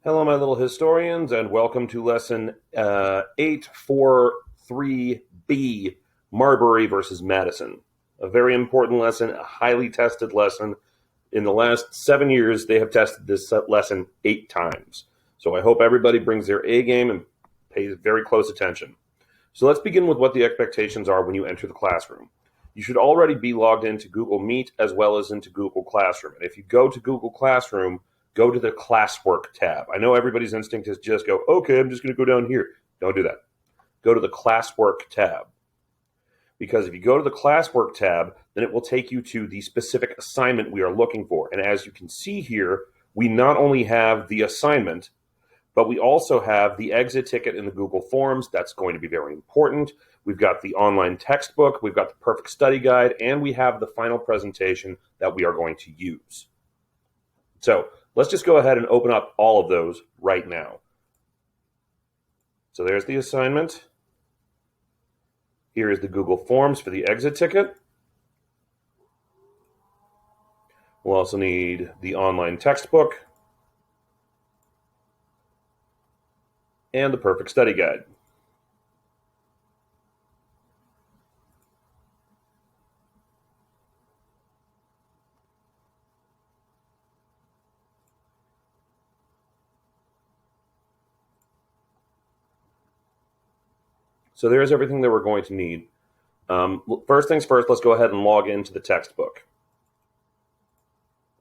Hello, my little historians, and welcome to lesson 843B, Marbury versus Madison. A very important lesson, a highly tested lesson. In the last 7 years, they have tested this lesson 8 times. So I hope everybody brings their A game and pays very close attention. So let's begin with what the expectations are when you enter the classroom. You should already be logged into Google Meet as well as into Google Classroom. And if you go to Google Classroom, go to the classwork tab. I know everybody's instinct is just go, okay, I'm just going to go down here. Don't do that. Go to the classwork tab. Because if you go to the classwork tab, then it will take you to the specific assignment we are looking for. And as you can see here, we not only have the assignment, but we also have the exit ticket in the Google Forms. That's going to be very important. We've got the online textbook, we've got the perfect study guide, and we have the final presentation that we are going to use. So let's just go ahead and open up all of those right now. So there's the assignment. Here is the Google Forms for the exit ticket. We'll also need the online textbook and the perfect study guide. So there's everything that we're going to need. First things first, let's go ahead and log into the textbook.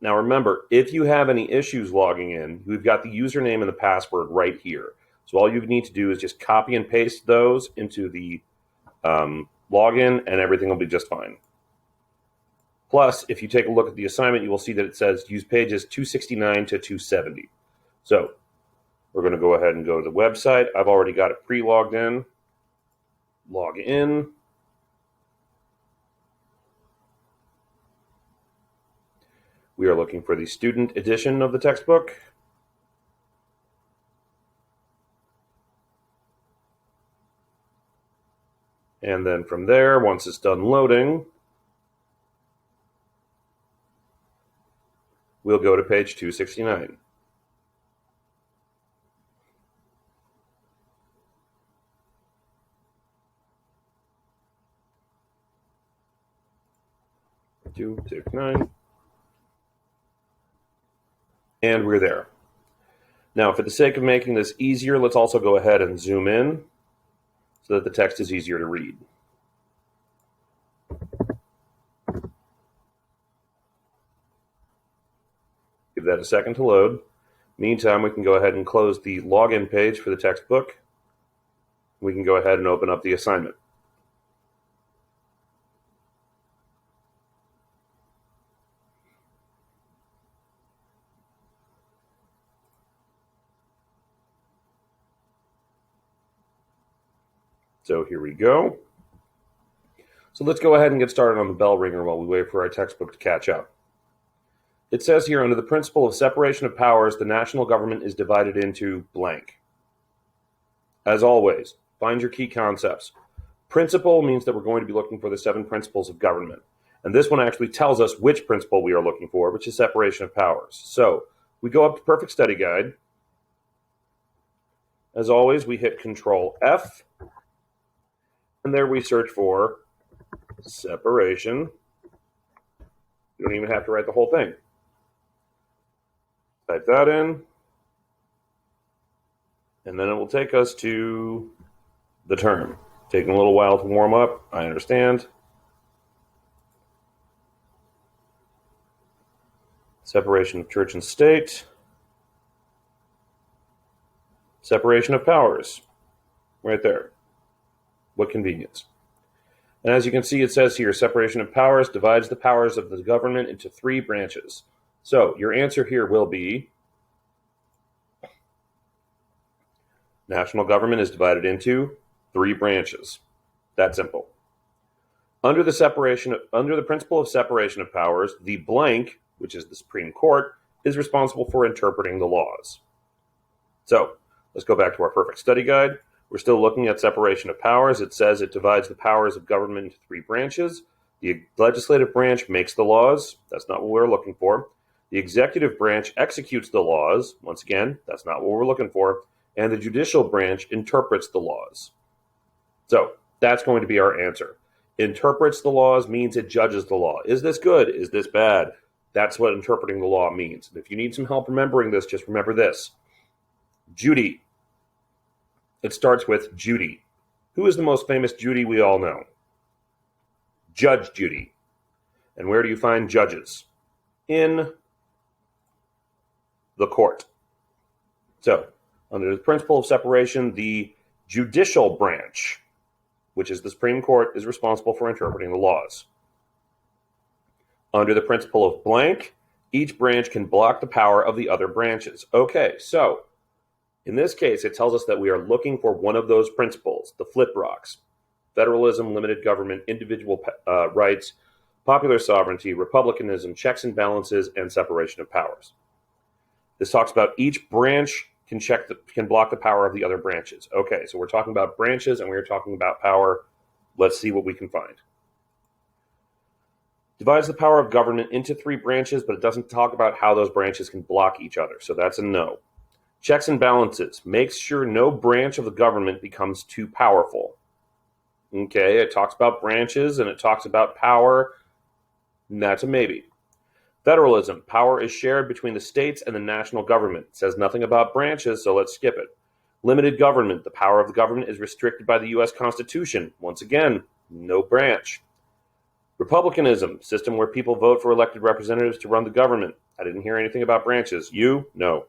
Now remember, if you have any issues logging in, we've got the username and the password right here. So all you need to do is just copy and paste those into the login and everything will be just fine. Plus, if you take a look at the assignment, you will see that it says use pages 269 to 270. So we're going to go ahead and go to the website. I've already got it pre-logged in. Log in. We are looking for the student edition of the textbook. And then from there, once it's done loading, we'll go to page 269. And we're there. Now, for the sake of making this easier, let's also go ahead and zoom in so that the text is easier to read. Give that a second to load. Meantime, we can go ahead and close the login page for the textbook. We can go ahead and open up the assignment. So here we go. So let's go ahead and get started on the bell ringer while we wait for our textbook to catch up. It says here, under the principle of separation of powers, the national government is divided into blank. As always, find your key concepts. Principle means that we're going to be looking for the 7 principles of government. And this one actually tells us which principle we are looking for, which is separation of powers. So we go up to Perfect Study Guide. As always, we hit Control F. And there we search for separation. You don't even have to write the whole thing. Type that in. And then it will take us to the term. Taking a little while to warm up, I understand. Separation of church and state. Separation of powers. Right there. What convenience. And as you can see, it says here, separation of powers divides the powers of the government into 3 branches. So your answer here will be national government is divided into 3 branches. That simple. Under the principle of separation of powers, the blank, which is the Supreme Court, is responsible for interpreting the laws. So let's go back to our perfect study guide. We're still looking at separation of powers. It says it divides the powers of government into 3 branches. The legislative branch makes the laws. That's not what we're looking for. The executive branch executes the laws. Once again, that's not what we're looking for. And the judicial branch interprets the laws. So that's going to be our answer. Interprets the laws means it judges the law. Is this good? Is this bad? That's what interpreting the law means. And if you need some help remembering this, just remember this. Judy. It starts with Judy. Who is the most famous Judy we all know? Judge Judy. And where do you find judges? In the court. So, under the principle of separation, the judicial branch, which is the Supreme Court, is responsible for interpreting the laws. Under the principle of blank, each branch can block the power of the other branches. Okay, so in this case, it tells us that we are looking for one of those principles, the flip rocks: federalism, limited government, individual rights, popular sovereignty, republicanism, checks and balances, and separation of powers. This talks about each branch can block the power of the other branches. Okay, so we're talking about branches and we're talking about power. Let's see what we can find. Divides the power of government into 3 branches, but it doesn't talk about how those branches can block each other, so that's a no. Checks and balances. Makes sure no branch of the government becomes too powerful. Okay, it talks about branches and it talks about power, and that's a maybe. Federalism. Power is shared between the states and the national government. It says nothing about branches, so let's skip it. Limited government. The power of the government is restricted by the U.S. Constitution. Once again, no branch. Republicanism. System where people vote for elected representatives to run the government. I didn't hear anything about branches. You? No.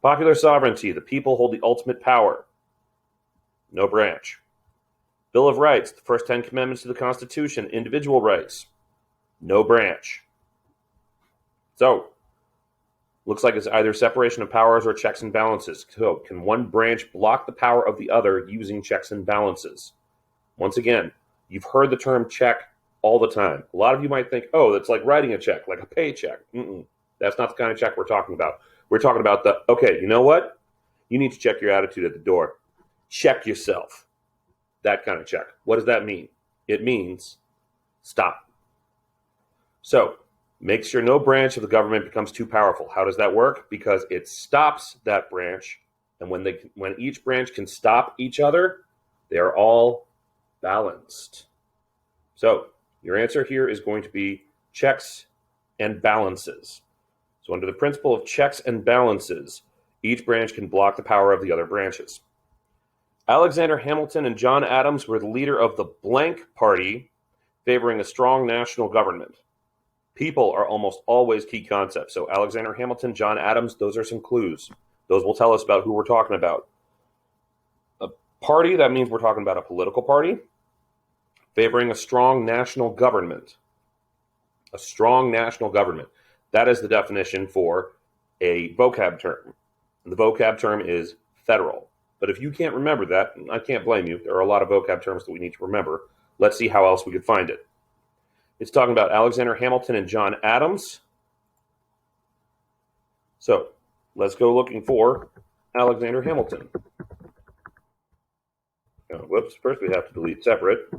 Popular sovereignty. The people hold the ultimate power. No branch. Bill of Rights. The first 10 commandments to the Constitution. Individual rights. No branch. So, looks like it's either separation of powers or checks and balances. So, can one branch block the power of the other using checks and balances? Once again, you've heard the term check all the time. A lot of you might think, oh, that's like writing a check, like a paycheck. That's not the kind of check we're talking about. We're talking about okay, you know what? You need to check your attitude at the door. Check yourself. That kind of check. What does that mean? It means stop. So, make sure no branch of the government becomes too powerful. How does that work? Because it stops that branch, and when each branch can stop each other, they are all balanced. So, your answer here is going to be checks and balances. So, under the principle of checks and balances, each branch can block the power of the other branches. Alexander Hamilton and John Adams were the leader of the blank party, favoring a strong national government. People are almost always key concepts. So Alexander Hamilton, John Adams, those are some clues. Those will tell us about who we're talking about. A party, that means we're talking about a political party, favoring a strong national government. A strong national government. That is the definition for a vocab term. And the vocab term is federal. But if you can't remember that, I can't blame you. There are a lot of vocab terms that we need to remember. Let's see how else we could find it. It's talking about Alexander Hamilton and John Adams. So, let's go looking for Alexander Hamilton. Oh, first we have to delete separate.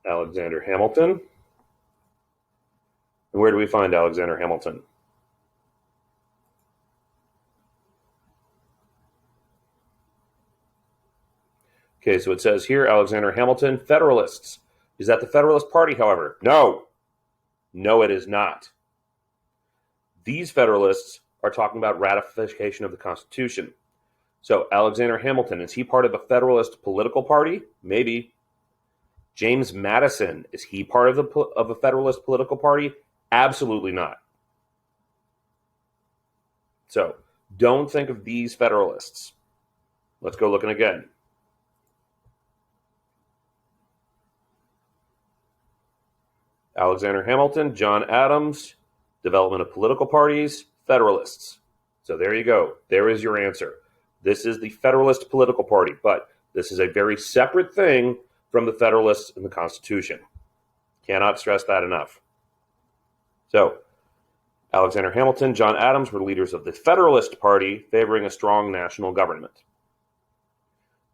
Alexander Hamilton. And where do we find Alexander Hamilton? Okay, so it says here, Alexander Hamilton, Federalists. Is that the Federalist Party, however? No. No, it is not. These Federalists are talking about ratification of the Constitution. So, Alexander Hamilton, is he part of a Federalist political party? Maybe. James Madison, is he part of a Federalist political party? Absolutely not. So, don't think of these Federalists. Let's go looking again. Alexander Hamilton, John Adams, development of political parties, Federalists. So there you go. There is your answer. This is the Federalist political party, but this is a very separate thing from the Federalists in the Constitution. Cannot stress that enough. So, Alexander Hamilton, John Adams were leaders of the Federalist Party, favoring a strong national government.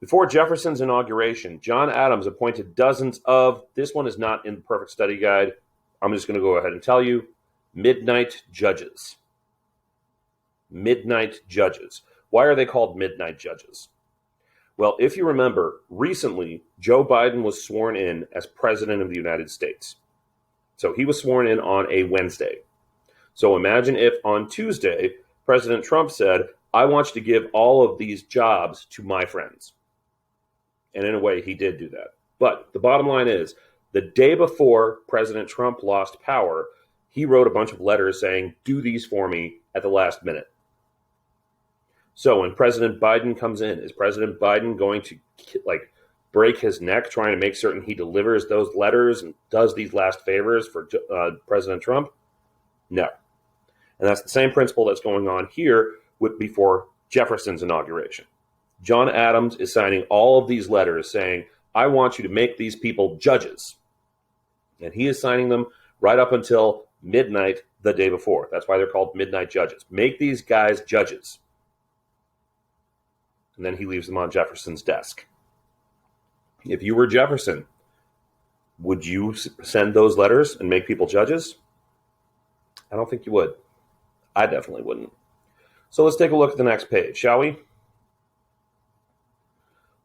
Before Jefferson's inauguration, John Adams appointed dozens of, this one is not in the perfect study guide, I'm just going to go ahead and tell you, Midnight judges. Midnight judges. Why are they called midnight judges? Well, if you remember, recently, Joe Biden was sworn in as President of the United States. So he was sworn in on a Wednesday. So imagine if on Tuesday, President Trump said, I want you to give all of these jobs to my friends. And in a way, he did do that. But the bottom line is, the day before President Trump lost power, he wrote a bunch of letters saying, do these for me at the last minute. So when President Biden comes in, is President Biden going to break his neck trying to make certain he delivers those letters and does these last favors for President Trump? No. And that's the same principle that's going on here before Jefferson's inauguration. John Adams is signing all of these letters saying, I want you to make these people judges. And he is signing them right up until midnight the day before. That's why they're called midnight judges. Make these guys judges. And then he leaves them on Jefferson's desk. If you were Jefferson, would you send those letters and make people judges? I don't think you would. I definitely wouldn't. So let's take a look at the next page, shall we?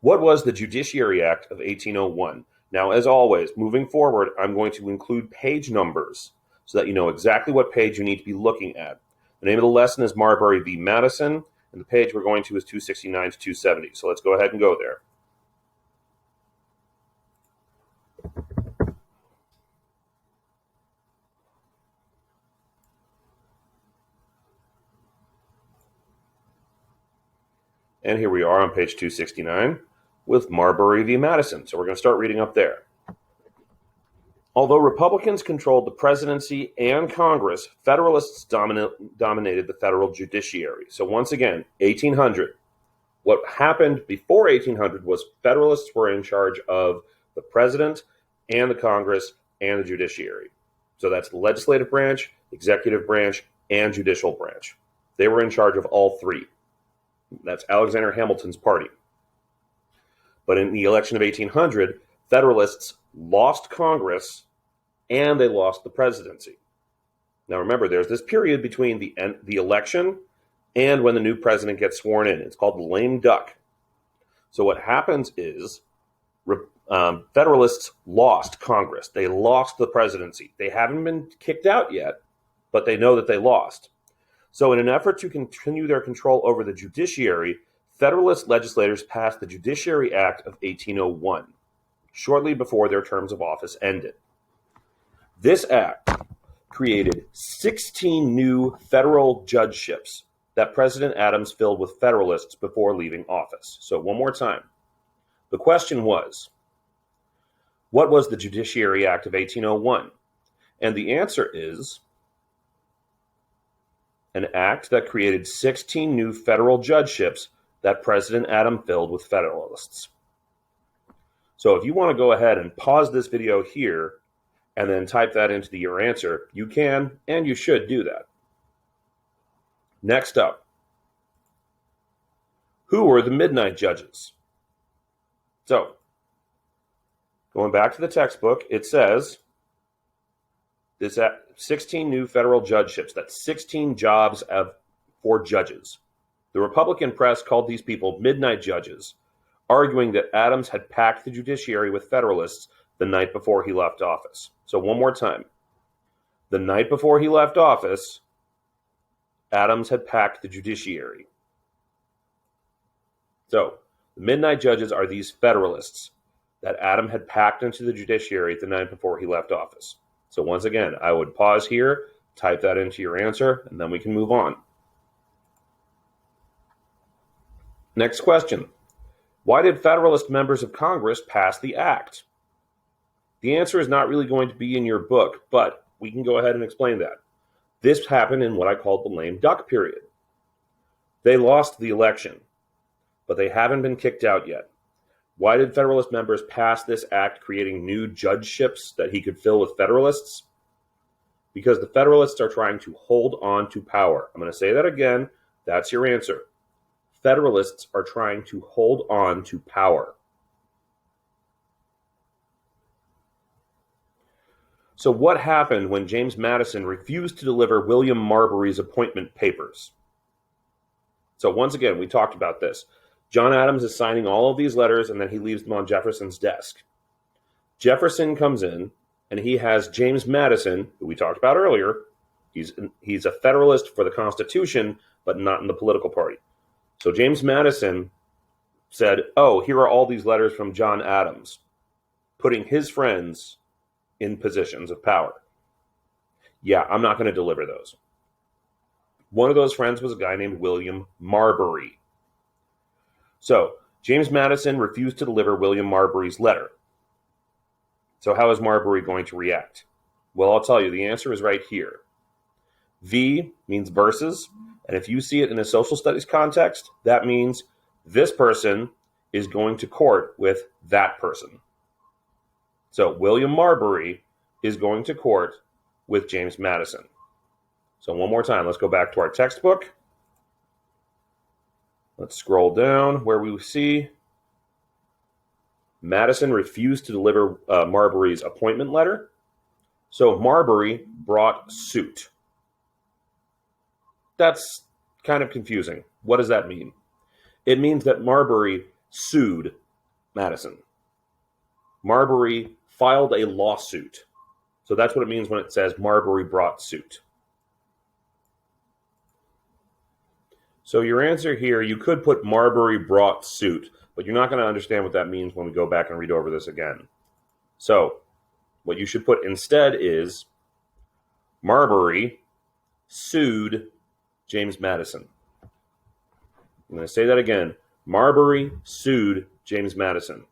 What was the Judiciary Act of 1801? Now, as always, moving forward, I'm going to include page numbers so that you know exactly what page you need to be looking at. The name of the lesson is Marbury v. Madison, and the page we're going to is 269 to 270. So let's go ahead and go there. And here we are on page 269 with Marbury v. Madison. So we're going to start reading up there. Although Republicans controlled the presidency and Congress, Federalists dominated the federal judiciary. So once again, 1800. What happened before 1800 was Federalists were in charge of the president and the Congress and the judiciary. So that's the legislative branch, executive branch, and judicial branch. They were in charge of all three. That's Alexander Hamilton's party. But in the election of 1800, Federalists lost Congress and they lost the presidency. Now remember, there's this period between the election and when the new president gets sworn in. It's called the lame duck. So what happens is Federalists lost Congress. They lost the presidency. They haven't been kicked out yet, but they know that they lost. So in an effort to continue their control over the judiciary, Federalist legislators passed the Judiciary Act of 1801, shortly before their terms of office ended. This act created 16 new federal judgeships that President Adams filled with Federalists before leaving office. So one more time. The question was, what was the Judiciary Act of 1801? And the answer is an act that created 16 new federal judgeships that President Adams filled with Federalists. So if you want to go ahead and pause this video here and then type that into your answer, you can and you should do that. Next up, who were the midnight judges? So, going back to the textbook, it says this 16 new federal judgeships. That's 16 jobs for judges. The Republican press called these people midnight judges, arguing that Adams had packed the judiciary with Federalists the night before he left office. So one more time. The night before he left office, Adams had packed the judiciary. So the midnight judges are these Federalists that Adams had packed into the judiciary the night before he left office. So once again, I would pause here, type that into your answer, and then we can move on. Next question. Why did Federalist members of Congress pass the act? The answer is not really going to be in your book, but we can go ahead and explain that. This happened in what I called the lame duck period. They lost the election, but they haven't been kicked out yet. Why did Federalist members pass this act creating new judgeships that he could fill with Federalists? Because the Federalists are trying to hold on to power. I'm going to say that again. That's your answer. Federalists are trying to hold on to power. So what happened when James Madison refused to deliver William Marbury's appointment papers? So once again, we talked about this. John Adams is signing all of these letters, and then he leaves them on Jefferson's desk. Jefferson comes in, and he has James Madison, who we talked about earlier. He's a Federalist for the Constitution, but not in the political party. So James Madison said, oh, here are all these letters from John Adams, putting his friends in positions of power. Yeah, I'm not going to deliver those. One of those friends was a guy named William Marbury. So James Madison refused to deliver William Marbury's letter. So how is Marbury going to react? Well, I'll tell you, the answer is right here. V means versus, and if you see it in a social studies context, that means this person is going to court with that person. So William Marbury is going to court with James Madison. So one more time, let's go back to our textbook. Let's scroll down where we see Madison refused to deliver Marbury's appointment letter. So Marbury brought suit. That's kind of confusing. What does that mean? It means that Marbury sued Madison. Marbury filed a lawsuit. So that's what it means when it says Marbury brought suit. So your answer here, you could put Marbury brought suit, but you're not going to understand what that means when we go back and read over this again. So what you should put instead is Marbury sued James Madison. I'm going to say that again. Marbury sued James Madison.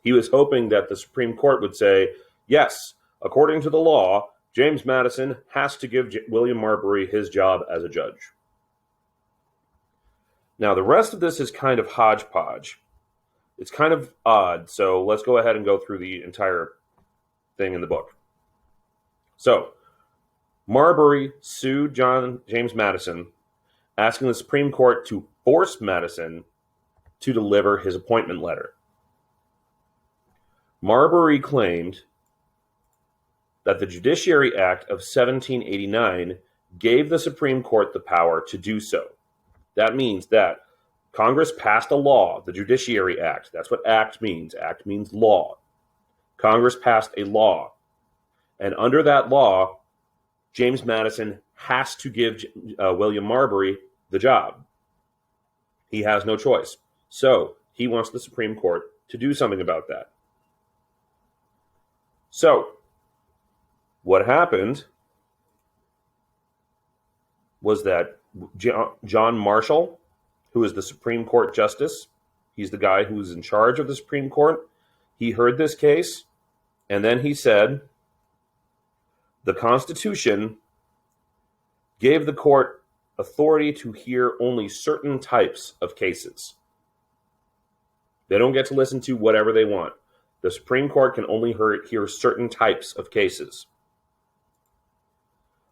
He was hoping that the Supreme Court would say, yes, according to the law, James Madison has to give William Marbury his job as a judge. Now, the rest of this is kind of hodgepodge. It's kind of odd, so let's go ahead and go through the entire thing in the book. So, Marbury sued James Madison, asking the Supreme Court to force Madison to deliver his appointment letter. Marbury claimed that the Judiciary Act of 1789 gave the Supreme Court the power to do so. That means that Congress passed a law, the Judiciary Act. That's what act means. Act means law. Congress passed a law. And under that law, James Madison has to give William Marbury the job. He has no choice. So he wants the Supreme Court to do something about that. So what happened was that John Marshall, who is the Supreme Court Justice, he's the guy who's in charge of the Supreme Court, he heard this case, and then he said, the Constitution gave the court authority to hear only certain types of cases. They don't get to listen to whatever they want. The Supreme Court can only hear certain types of cases.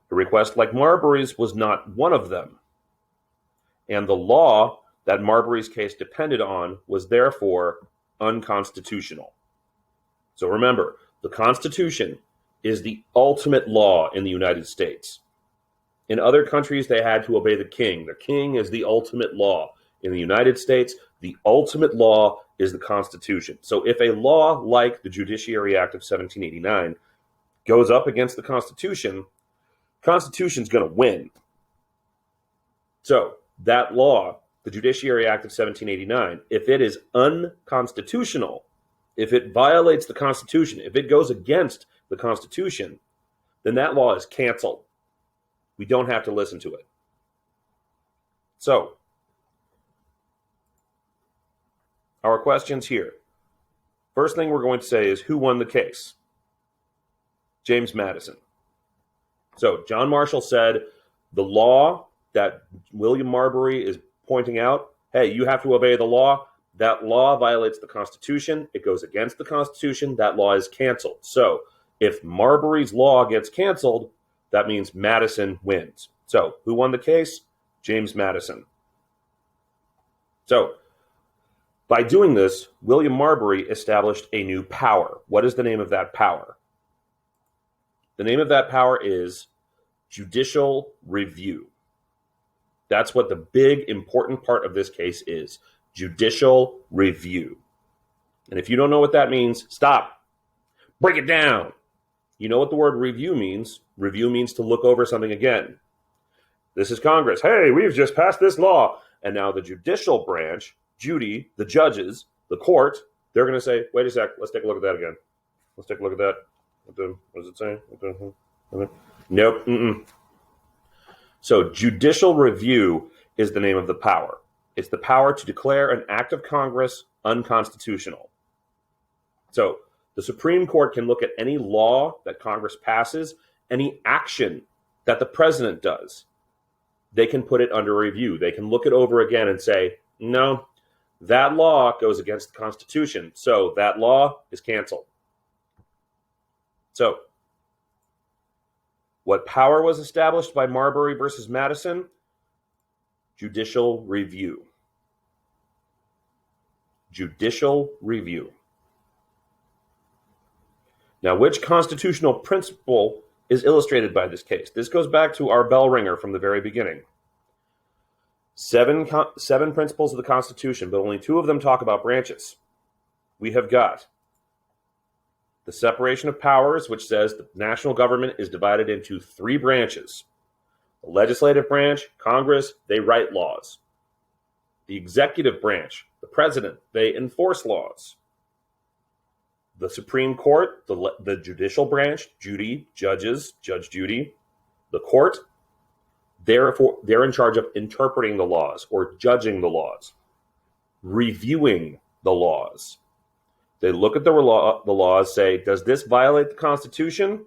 A request like Marbury's was not one of them. And the law that Marbury's case depended on was therefore unconstitutional. So remember, the Constitution is the ultimate law in the United States. In other countries, they had to obey the king. The king is the ultimate law. In the United States, the ultimate law is the Constitution. So if a law like the Judiciary Act of 1789 goes up against the Constitution, Constitution's going to win. So that law, the Judiciary Act of 1789, if it is unconstitutional, if it violates the Constitution, if it goes against the Constitution, then that law is canceled. We don't have to listen to it. So, our questions here. First thing we're going to say is, who won the case? James Madison. So, John Marshall said the law that William Marbury is pointing out, hey, you have to obey the law. That law violates the Constitution. It goes against the Constitution. That law is canceled. So, if Marbury's law gets canceled, that means Madison wins. So, who won the case? James Madison. So, by doing this, William Marbury established a new power. What is the name of that power? The name of that power is judicial review. That's what the big important part of this case is, judicial review. And if you don't know what that means, stop. Break it down. You know what the word review means. Review means to look over something again. This is Congress. Hey, we've just passed this law. And now the judicial branch, Judy, the judges, the court, they're going to say, wait a sec, let's take a look at that again. Let's take a look at that. What does it say? Nope. Mm-mm. So judicial review is the name of the power. It's the power to declare an act of Congress unconstitutional. So the Supreme Court can look at any law that Congress passes, any action that the president does. They can put it under review. They can look it over again and say, no, that law goes against the Constitution, so that law is canceled. So, what power was established by Marbury versus Madison? Judicial review. Judicial review. Now, which constitutional principle is illustrated by this case? This goes back to our bell ringer from the very beginning. Seven principles of the Constitution, but only 2 of them talk about branches. We have got the separation of powers, which says the national government is divided into 3 branches. The legislative branch, Congress, they write laws. The executive branch, the president, they enforce laws. The Supreme Court, the judicial branch, Judy, judges, Judge Judy, the court, they're in charge of interpreting the laws or judging the laws, reviewing the laws. They look at the laws, say, does this violate the Constitution?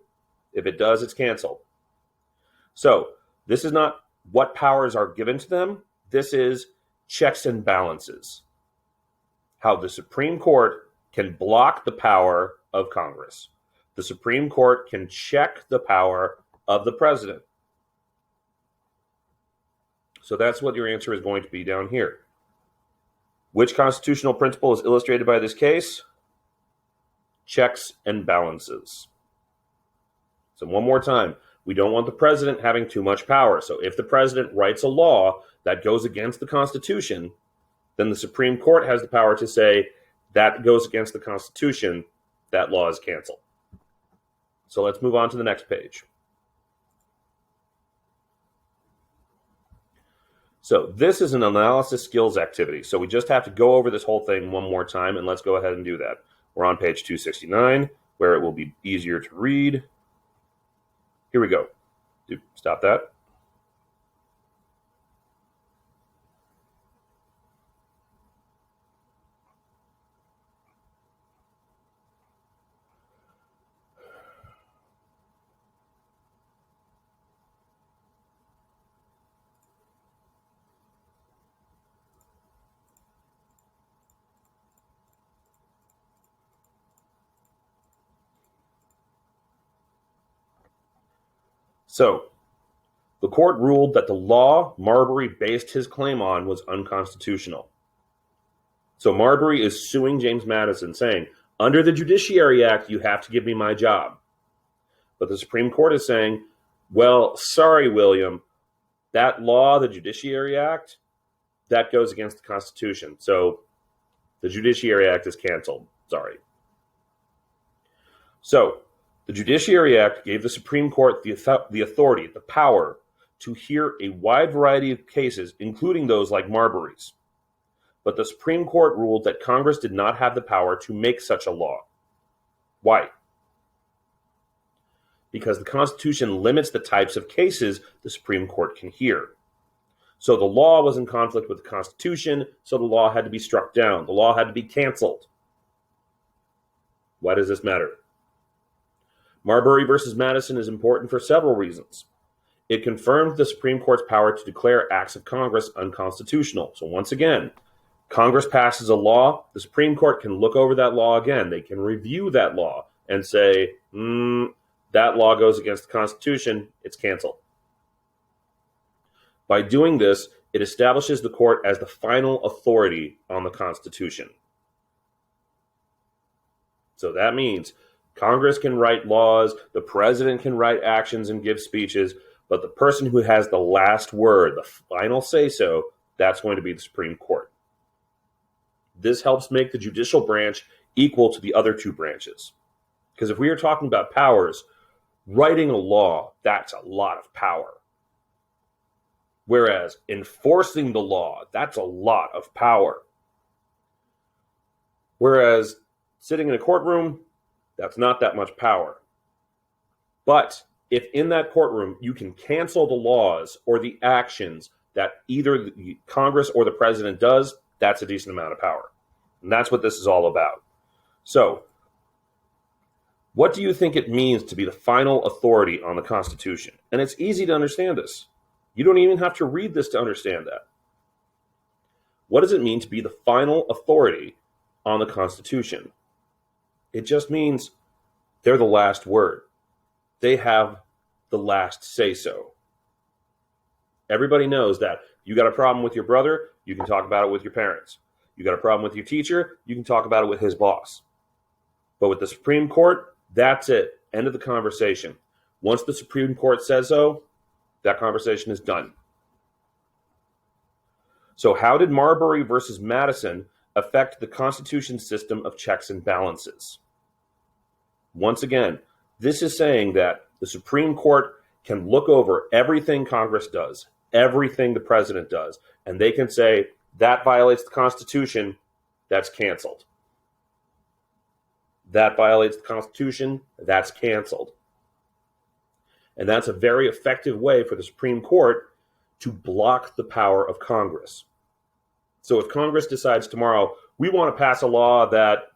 If it does, it's canceled. So this is not what powers are given to them. This is checks and balances. How the Supreme Court can block the power of Congress. The Supreme Court can check the power of the president. So that's what your answer is going to be down here. Which constitutional principle is illustrated by this case? Checks and balances. So one more time, we don't want the president having too much power. So if the president writes a law that goes against the Constitution, then the Supreme Court has the power to say, that goes against the Constitution, that law is canceled. So let's move on to the next page. So this is an analysis skills activity. So we just have to go over this whole thing one more time, and let's go ahead and do that. We're on page 269, where it will be easier to read. Here we go. Stop that. So, the court ruled that the law Marbury based his claim on was unconstitutional. So Marbury is suing James Madison, saying, under the Judiciary Act, you have to give me my job. But the Supreme Court is saying, well, sorry, William, that law, the Judiciary Act, that goes against the Constitution. So the Judiciary Act is canceled. Sorry. So the Judiciary Act gave the Supreme Court the authority, the power, to hear a wide variety of cases, including those like Marbury's. But the Supreme Court ruled that Congress did not have the power to make such a law. Why? Because the Constitution limits the types of cases the Supreme Court can hear. So the law was in conflict with the Constitution, so the law had to be struck down. The law had to be canceled. Why does this matter? Marbury versus Madison is important for several reasons. It confirmed the Supreme Court's power to declare acts of Congress unconstitutional. So once again, Congress passes a law, the Supreme Court can look over that law again. They can review that law and say, that law goes against the Constitution, it's canceled. By doing this, it establishes the court as the final authority on the Constitution. So that means Congress can write laws, the president can write actions and give speeches, but the person who has the last word, the final say-so, that's going to be the Supreme Court. This helps make the judicial branch equal to the other two branches. Because if we are talking about powers, writing a law, that's a lot of power. Whereas enforcing the law, that's a lot of power. Whereas sitting in a courtroom, that's not that much power. But if in that courtroom you can cancel the laws or the actions that either the Congress or the president does, that's a decent amount of power. And that's what this is all about. So, what do you think it means to be the final authority on the Constitution? And it's easy to understand this. You don't even have to read this to understand that. What does it mean to be the final authority on the Constitution? It just means they're the last word. They have the last say-so. Everybody knows that you got a problem with your brother, you can talk about it with your parents. You got a problem with your teacher, you can talk about it with his boss. But with the Supreme Court, that's it. End of the conversation. Once the Supreme Court says so, that conversation is done. So how did Marbury versus Madison affect the Constitution's system of checks and balances? Once again, this is saying that the Supreme Court can look over everything Congress does, everything the president does, and they can say, that violates the Constitution, that's canceled. That violates the Constitution, that's canceled. And that's a very effective way for the Supreme Court to block the power of Congress. So if Congress decides tomorrow, we want to pass a law that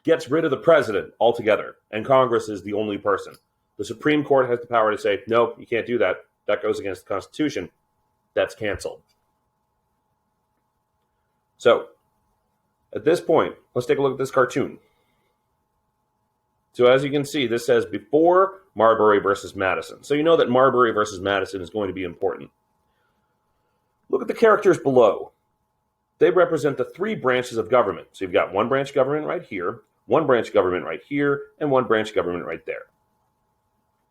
gets rid of the president altogether, and Congress is the only person, the Supreme Court has the power to say, no, you can't do that. That goes against the Constitution. That's canceled. So, at this point, let's take a look at this cartoon. So as you can see, this says before Marbury versus Madison. So you know that Marbury versus Madison is going to be important. Look at the characters below. They represent the three branches of government. So you've got one branch of government right here, one branch of government right here, and one branch of government right there.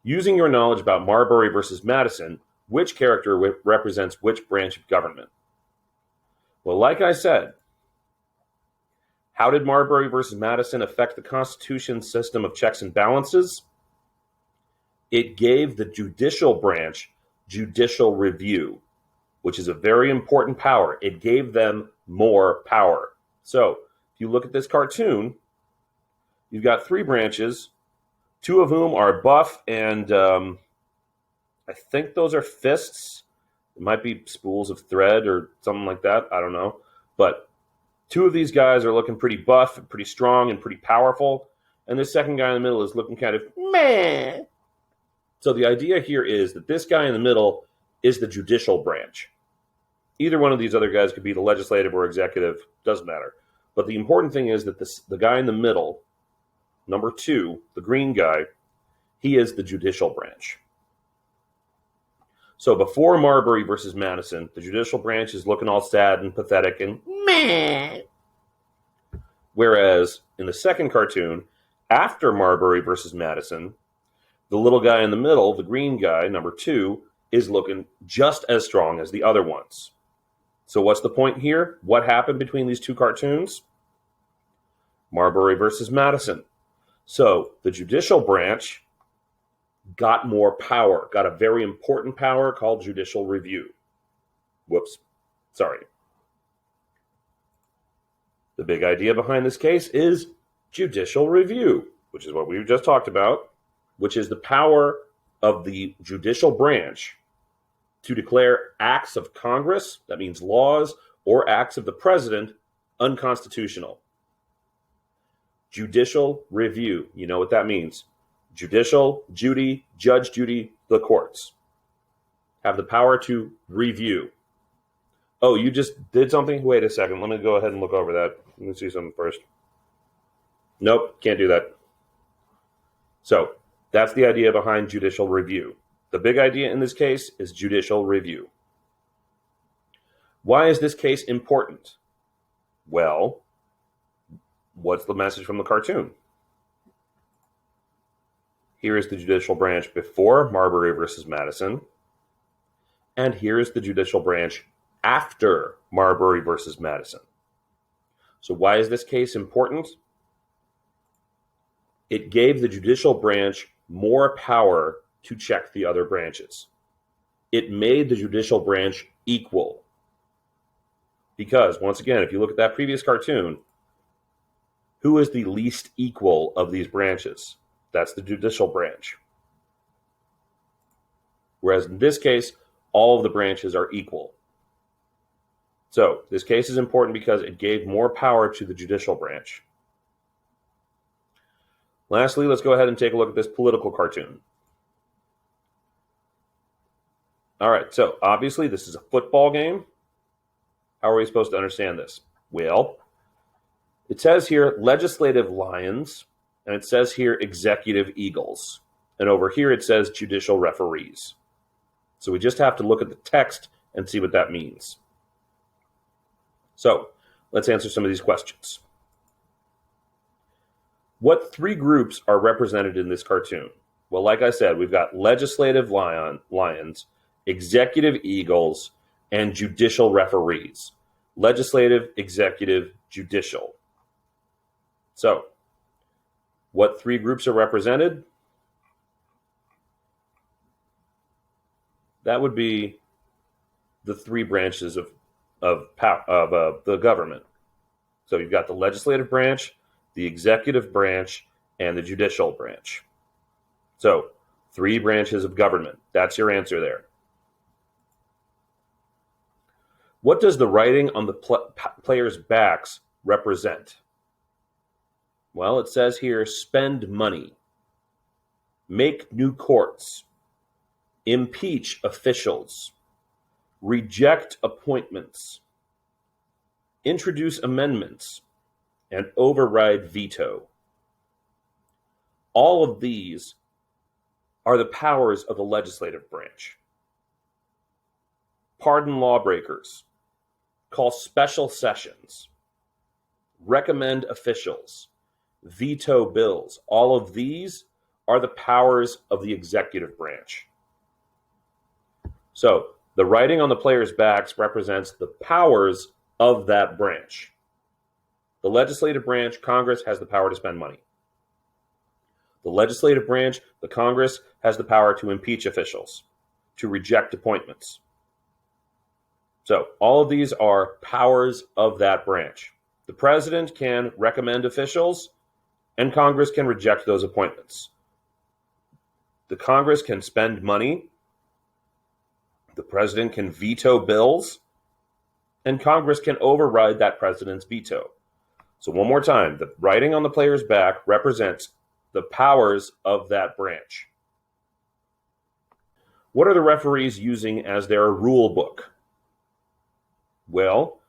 Using your knowledge about Marbury versus Madison, which character represents which branch of government? Well, like I said, how did Marbury versus Madison affect the Constitution's system of checks and balances? It gave the judicial branch judicial review, which is a very important power. It gave them more power. So, if you look at this cartoon, you've got three branches, two of whom are buff and I think those are fists. It might be spools of thread or something like that. I don't know. But two of these guys are looking pretty buff, and pretty strong, and pretty powerful. And this second guy in the middle is looking kind of meh. So the idea here is that this guy in the middle is the judicial branch. Either one of these other guys could be the legislative or executive. Doesn't matter. But the important thing is that the guy in the middle, number 2, the green guy, he is the judicial branch. So before Marbury versus Madison, the judicial branch is looking all sad and pathetic and meh. Whereas in the second cartoon, after Marbury versus Madison, the little guy in the middle, the green guy, number 2, is looking just as strong as the other ones. So what's the point here? What happened between these two cartoons? Marbury versus Madison. So the judicial branch got more power, got a very important power called judicial review. Whoops, sorry. The big idea behind this case is judicial review, which is what we just talked about, which is the power of the judicial branch to declare acts of Congress, that means laws, or acts of the president, unconstitutional. Judicial review, you know what that means. Judicial, Judy, Judge Judy, the courts have the power to review. Oh, you just did something? Wait a second. Let me go ahead and look over that. Let me see something first. Nope, can't do that. So that's the idea behind judicial review. The big idea in this case is judicial review. Why is this case important? Well, what's the message from the cartoon? Here is the judicial branch before Marbury versus Madison. And here is the judicial branch after Marbury versus Madison. So why is this case important? It gave the judicial branch more power to check the other branches. It made the judicial branch equal. Because, once again, if you look at that previous cartoon, who is the least equal of these branches? That's the judicial branch. Whereas in this case, all of the branches are equal. So this case is important because it gave more power to the judicial branch. Lastly, let's go ahead and take a look at this political cartoon. All right, so obviously this is a football game. How are we supposed to understand this? Well, it says here legislative lions, and it says here executive eagles. And over here it says judicial referees. So we just have to look at the text and see what that means. So let's answer some of these questions. What three groups are represented in this cartoon? Well, like I said, we've got legislative lions, executive eagles, and judicial referees. Legislative, executive, judicial. So, what three groups are represented? That would be the three branches of the government. So you've got the legislative branch, the executive branch, and the judicial branch. So, three branches of government. That's your answer there. What does the writing on the players' backs represent? Well, it says here, spend money, make new courts, impeach officials, reject appointments, introduce amendments, and override veto. All of these are the powers of the legislative branch. Pardon lawbreakers, call special sessions, recommend officials, veto bills. All of these are the powers of the executive branch. So the writing on the players' backs represents the powers of that branch. The legislative branch, Congress, has the power to spend money. The legislative branch, the Congress, has the power to impeach officials, to reject appointments. So all of these are powers of that branch. The president can recommend officials, and Congress can reject those appointments. The Congress can spend money, the president can veto bills, and Congress can override that president's veto. So one more time, the writing on the player's back represents the powers of that branch. What are the referees using as their rule book? Well,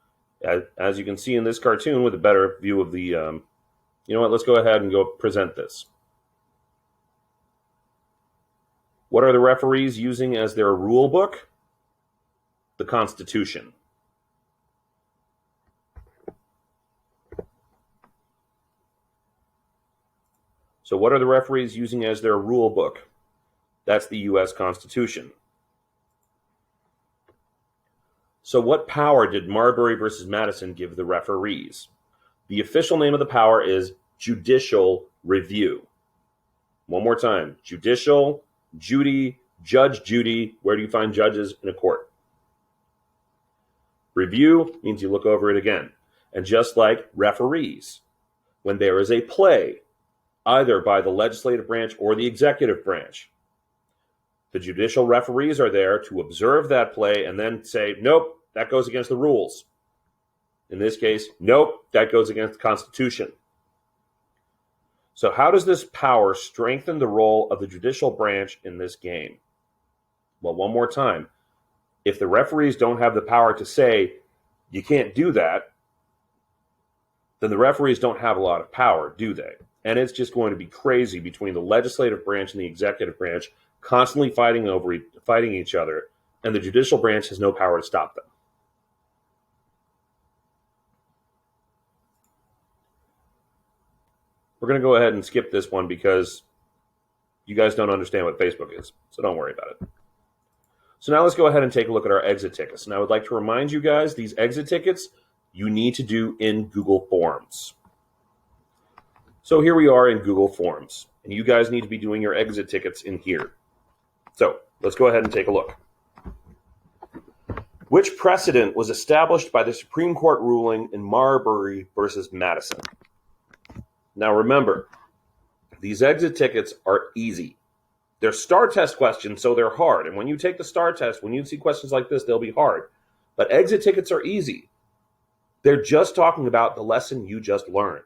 as you can see in this cartoon with a better view of the, you know what, let's go ahead and go present this. What are the referees using as their rule book? The Constitution. So what are the referees using as their rule book? That's the U.S. Constitution. So what power did Marbury versus Madison give the referees? The official name of the power is judicial review. One more time, judicial, Judy, Judge Judy. Where do you find judges in a court? Review means you look over it again. And just like referees, when there is a play, either by the legislative branch or the executive branch, the judicial referees are there to observe that play and then say, nope, that goes against the rules. In this case, nope, that goes against the Constitution. So how does this power strengthen the role of the judicial branch in this game? Well, one more time. If the referees don't have the power to say, you can't do that, then the referees don't have a lot of power, do they? And it's just going to be crazy between the legislative branch and the executive branch, constantly fighting each other, and the judicial branch has no power to stop them. We're going to go ahead and skip this one because You guys don't understand what Facebook is, so don't worry about it. So now let's go ahead and take a look at our exit tickets. And I would like to remind you guys, these exit tickets you need to do in Google Forms. So here we are in Google Forms, and you guys need to be doing your exit tickets in here. So let's go ahead and take a look. Which precedent was established by the Supreme Court ruling in Marbury versus Madison? Now remember, these exit tickets are easy. They're STAR test questions, so they're hard. And when you take the STAR test, when you see questions like this, they'll be hard. But exit tickets are easy. They're just talking about the lesson you just learned.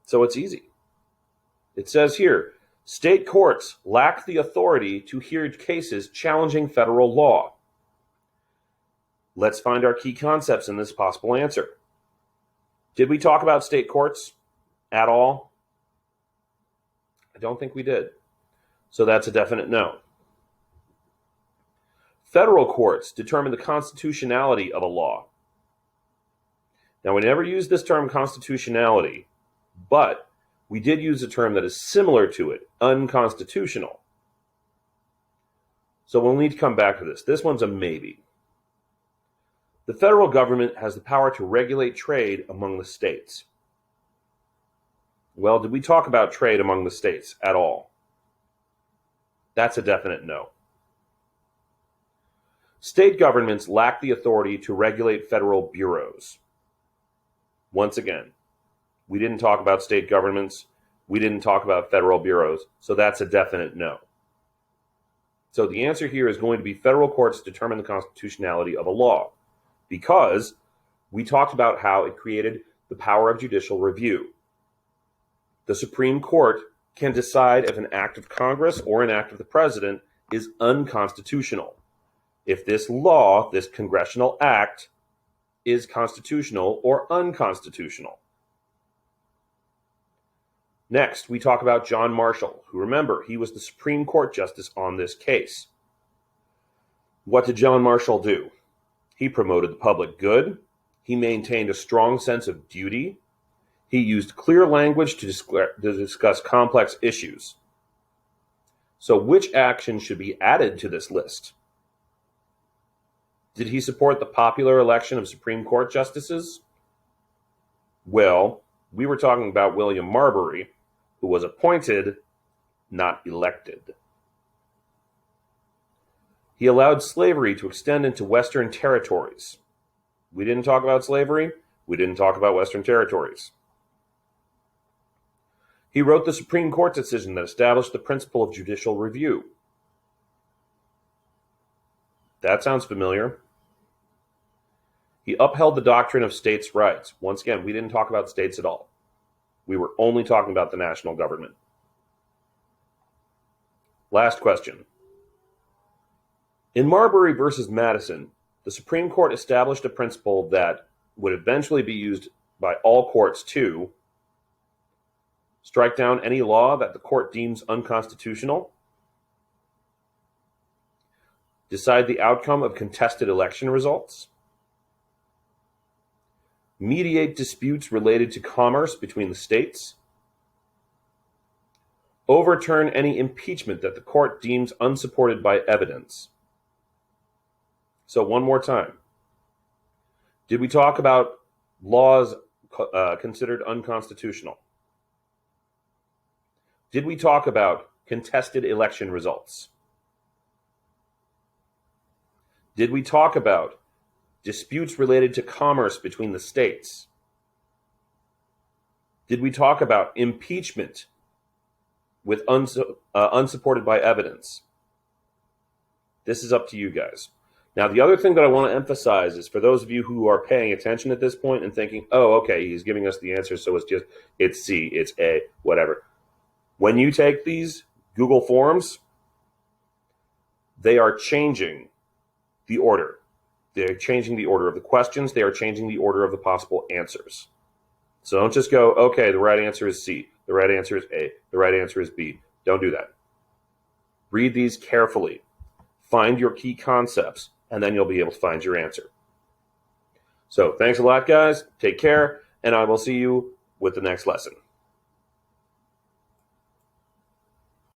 So it's easy. It says here, state courts lack the authority to hear cases challenging federal law. Let's find our key concepts in this possible answer. Did we talk about state courts at all? I don't think we did. So that's a definite no. Federal courts determine the constitutionality of a law. Now, we never used this term constitutionality, but we did use a term that is similar to it, unconstitutional. So we'll need to come back to this. This one's a maybe. The federal government has the power to regulate trade among the states. Well, did we talk about trade among the states at all? That's a definite no. State governments lack the authority to regulate federal bureaus. Once again, we didn't talk about state governments. We didn't talk about federal bureaus. So that's a definite no. So the answer here is going to be federal courts determine the constitutionality of a law, because we talked about how it created the power of judicial review. The Supreme Court can decide if an act of Congress or an act of the president is unconstitutional. If this law, this congressional act, is constitutional or unconstitutional. Next, we talk about John Marshall, who, remember, he was the Supreme Court justice on this case. What did John Marshall do? He promoted the public good. He maintained a strong sense of duty. He used clear language to discuss complex issues. So which action should be added to this list? Did he support the popular election of Supreme Court justices? Well, we were talking about William Marbury, who was appointed, not elected. He allowed slavery to extend into Western territories. We didn't talk about slavery. We didn't talk about Western territories. He wrote the Supreme Court decision that established the principle of judicial review. That sounds familiar. He upheld the doctrine of states' rights. Once again, we didn't talk about states at all. We were only talking about the national government. Last question. In Marbury versus Madison, the Supreme Court established a principle that would eventually be used by all courts to strike down any law that the court deems unconstitutional, decide the outcome of contested election results, mediate disputes related to commerce between the states, overturn any impeachment that the court deems unsupported by evidence. So one more time. Did we talk about laws considered unconstitutional? Did we talk about contested election results? Did we talk about disputes related to commerce between the states? Did we talk about impeachment with unsupported by evidence? This is up to you guys. Now, the other thing that I want to emphasize is for those of you who are paying attention at this point and thinking, oh, okay, he's giving us the answer, so it's C, it's A, whatever. When you take these Google Forms, they are changing the order. They're changing the order of the questions. They are changing the order of the possible answers. So don't just go, okay, the right answer is C, the right answer is A, the right answer is B. Don't do that. Read these carefully. Find your key concepts, and then you'll be able to find your answer. So thanks a lot, guys. Take care, and I will see you with the next lesson.